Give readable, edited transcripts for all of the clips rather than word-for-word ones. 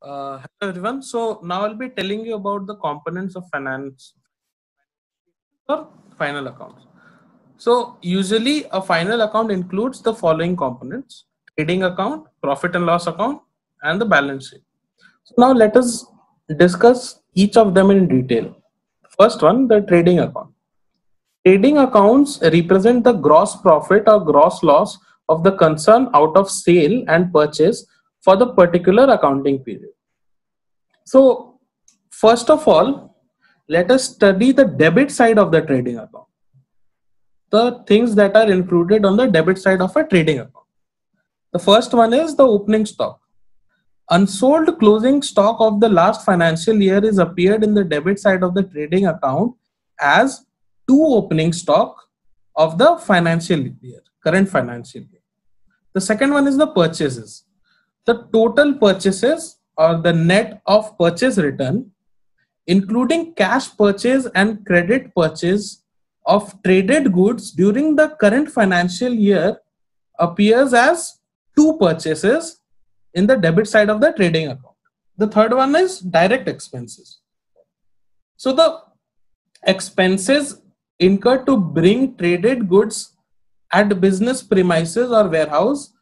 Hello everyone. So now I'll be telling you about the components of finance or final accounts. So usually a final account includes the following components: trading account, profit and loss account, and the balance sheet. So now let us discuss each of them in detail. First one, the trading account. Trading accounts represent the gross profit or gross loss of the concern out of sale and purchase for the particular accounting period. So, first of all, let us study the debit side of the trading account. The things that are included on the debit side of a trading account. The first one is the opening stock. Unsold closing stock of the last financial year is appeared in the debit side of the trading account as two opening stock of the financial year, current financial year. The second one is the purchases. The total purchases or the net of purchase return, including cash purchase and credit purchase of traded goods during the current financial year, appears as two purchases in the debit side of the trading account. The third one is direct expenses. So the expenses incurred to bring traded goods at business premises or warehouse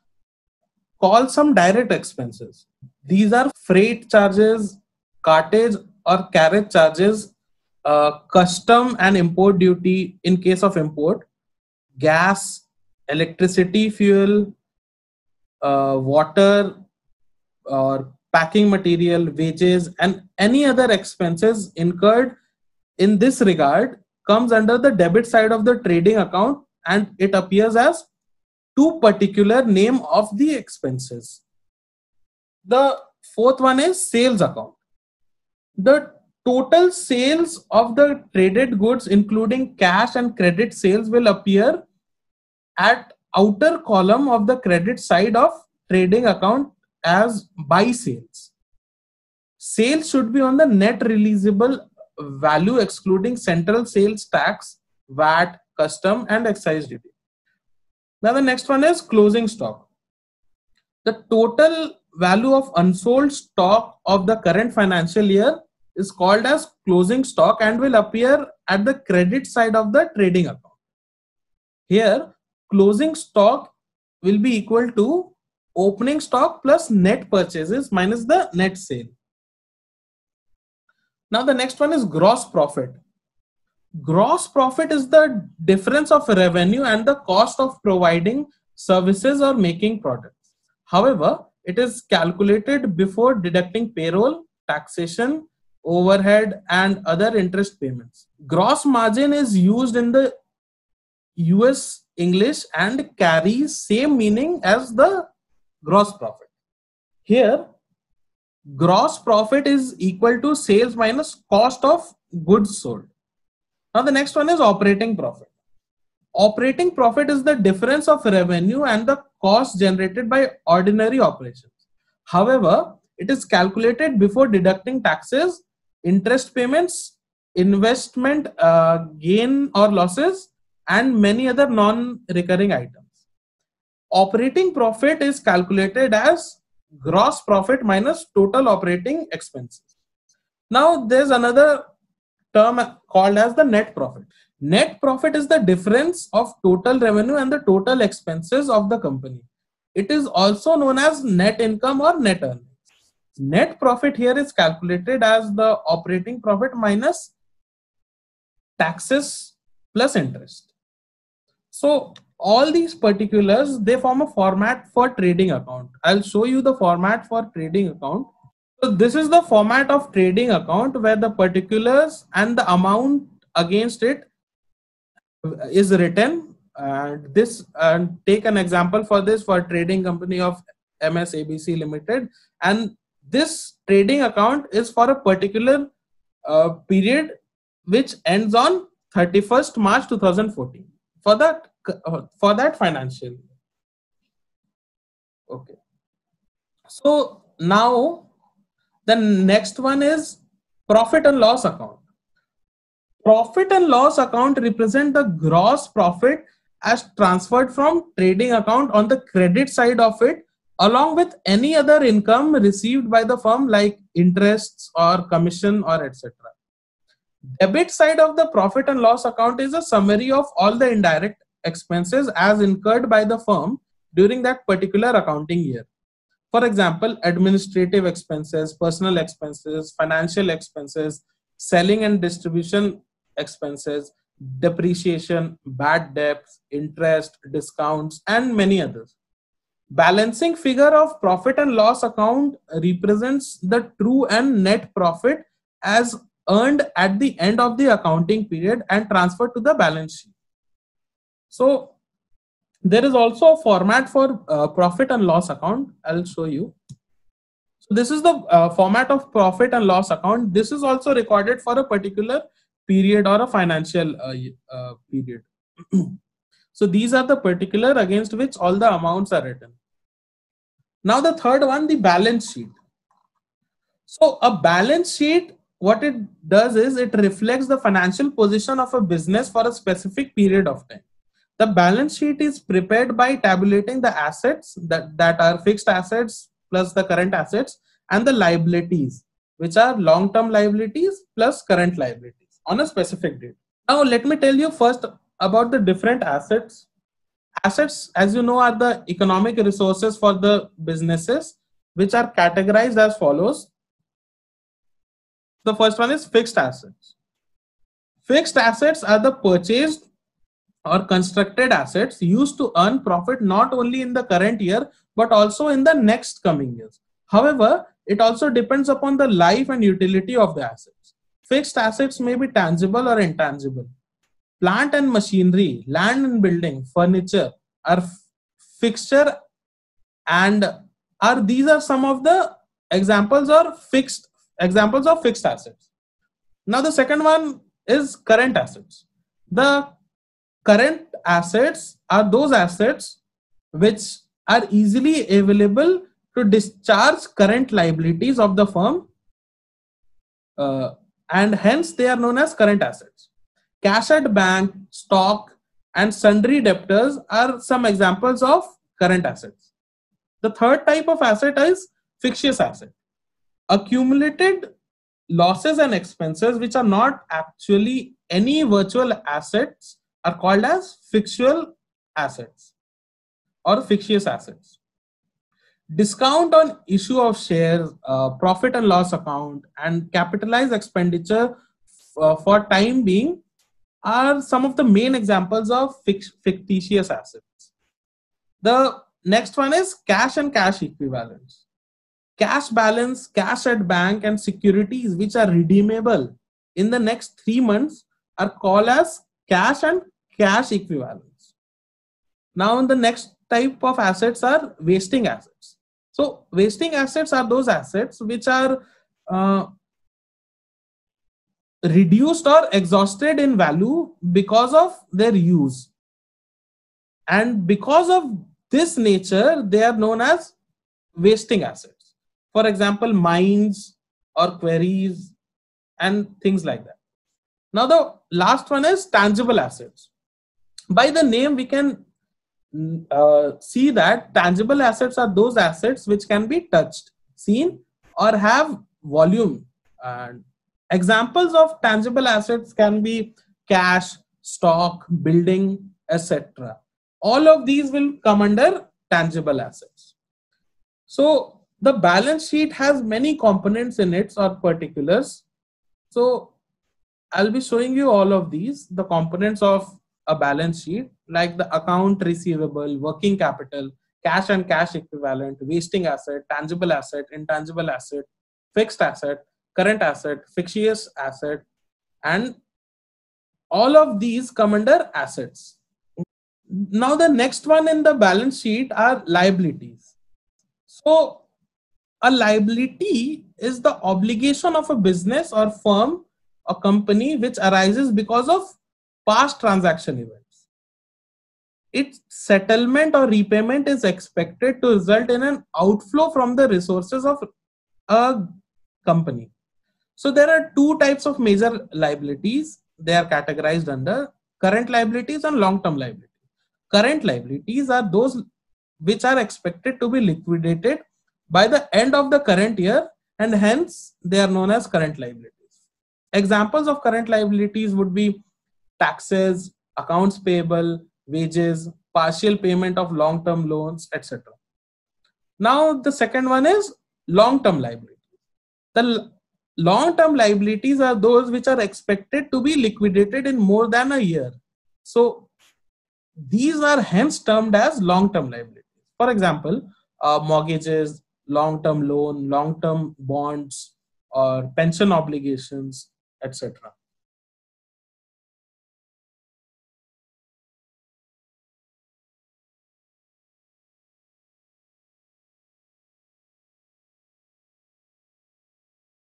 call some direct expenses. These are freight charges, cartage or carriage charges, custom and import duty in case of import, gas, electricity, fuel, water, or packing material, wages, and any other expenses incurred in this regard comes under the debit side of the trading account, and it appears as two particular name of the expenses. The fourth one is sales account. The total sales of the traded goods, including cash and credit sales, will appear at outer column of the credit side of trading account as buy sales. Sales should be on the net releasable value excluding central sales tax, VAT, custom and excise duty. Now the next one is closing stock. The total value of unsold stock of the current financial year is called as closing stock and will appear at the credit side of the trading account. Here, closing stock will be equal to opening stock plus net purchases minus the net sale. Now the next one is gross profit. Gross profit is the difference of revenue and the cost of providing services or making products. However, it is calculated before deducting payroll, taxation, overhead, and other interest payments. Gross margin is used in the US English and carries same meaning as the gross profit. Here, gross profit is equal to sales minus cost of goods sold. Now the next one is operating profit. Operating profit is the difference of revenue and the cost generated by ordinary operations. However, it is calculated before deducting taxes, interest payments, investment gain or losses, and many other non-recurring items. Operating profit is calculated as gross profit minus total operating expenses. Now there's another term called as the net profit. Net profit is the difference of total revenue and the total expenses of the company. It is also known as net income or net earnings. Net profit here is calculated as the operating profit minus taxes plus interest. So all these particulars, they form a format for trading account. I'll show you the format for trading account. So this is the format of trading account where the particulars and the amount against it is written. And this, and take an example for this for trading company of MSABC Limited, and this trading account is for a particular period which ends on 31st March 2014 for that financial year. Okay. So now the next one is profit and loss account. Profit and loss account represent the gross profit as transferred from trading account on the credit side of it along with any other income received by the firm like interests or commission or etc. Debit side of the profit and loss account is a summary of all the indirect expenses as incurred by the firm during that particular accounting year. For example, administrative expenses, personal expenses, financial expenses, selling and distribution expenses, depreciation, bad debts, interest, discounts, and many others. Balancing figure of profit and loss account represents the true and net profit as earned at the end of the accounting period and transferred to the balance sheet. So there is also a format for profit and loss account. I'll show you. So this is the format of profit and loss account. This is also recorded for a particular period or a financial period. So these are the particular against which all the amounts are written. Now the third one, the balance sheet. So a balance sheet, what it does is it reflects the financial position of a business for a specific period of time. The balance sheet is prepared by tabulating the assets that are fixed assets plus the current assets and the liabilities, which are long-term liabilities plus current liabilities on a specific date. Now let me tell you first about the different assets. Assets, as you know, are the economic resources for the businesses, which are categorized as follows. The first one is fixed assets. Fixed assets are the purchased or constructed assets used to earn profit not only in the current year, but also in the next coming years. However, it also depends upon the life and utility of the assets. Fixed assets may be tangible or intangible. Plant and machinery, land and building, furniture are fixture, and these are some of the examples of fixed assets. Now the second one is current assets. The current assets are those assets which are easily available to discharge current liabilities of the firm, and hence they are known as current assets. Cash at bank, stock, and sundry debtors are some examples of current assets. The third type of asset is fictitious asset. Accumulated losses and expenses which are not actually any virtual assets are called as fictional assets or fictitious assets. Discount on issue of shares, profit and loss account, and capitalized expenditure for time being are some of the main examples of fictitious assets. The next one is cash and cash equivalents. Cash balance, cash at bank, and securities which are redeemable in the next 3 months are called as cash and cash equivalents. Now the next type of assets are wasting assets. So wasting assets are those assets which are reduced or exhausted in value because of their use, and because of this nature they are known as wasting assets. For example, mines or quarries and things like that. Now the last one is tangible assets. By the name we can see that tangible assets are those assets which can be touched, seen, or have volume. And examples of tangible assets can be cash, stock, building, etc. All of these will come under tangible assets. So the balance sheet has many components in it or particulars. So I'll be showing you all of these, the components of a balance sheet, like the account receivable, working capital, cash and cash equivalent, wasting asset, tangible asset, intangible asset, fixed asset, current asset, fictitious asset, and all of these come under assets. Now the next one in the balance sheet are liabilities. So a liability is the obligation of a business or firm or company which arises because of past transaction events. Its settlement or repayment is expected to result in an outflow from the resources of a company. So there are two types of major liabilities. They are categorized under current liabilities and long-term liabilities. Current liabilities are those which are expected to be liquidated by the end of the current year, and hence they are known as current liabilities. Examples of current liabilities would be taxes, accounts payable, wages, partial payment of long-term loans, etc. Now the second one is long-term liabilities. The long-term liabilities are those which are expected to be liquidated in more than a year. So these are hence termed as long-term liabilities. For example, mortgages, long-term loan, long-term bonds, or pension obligations, etc.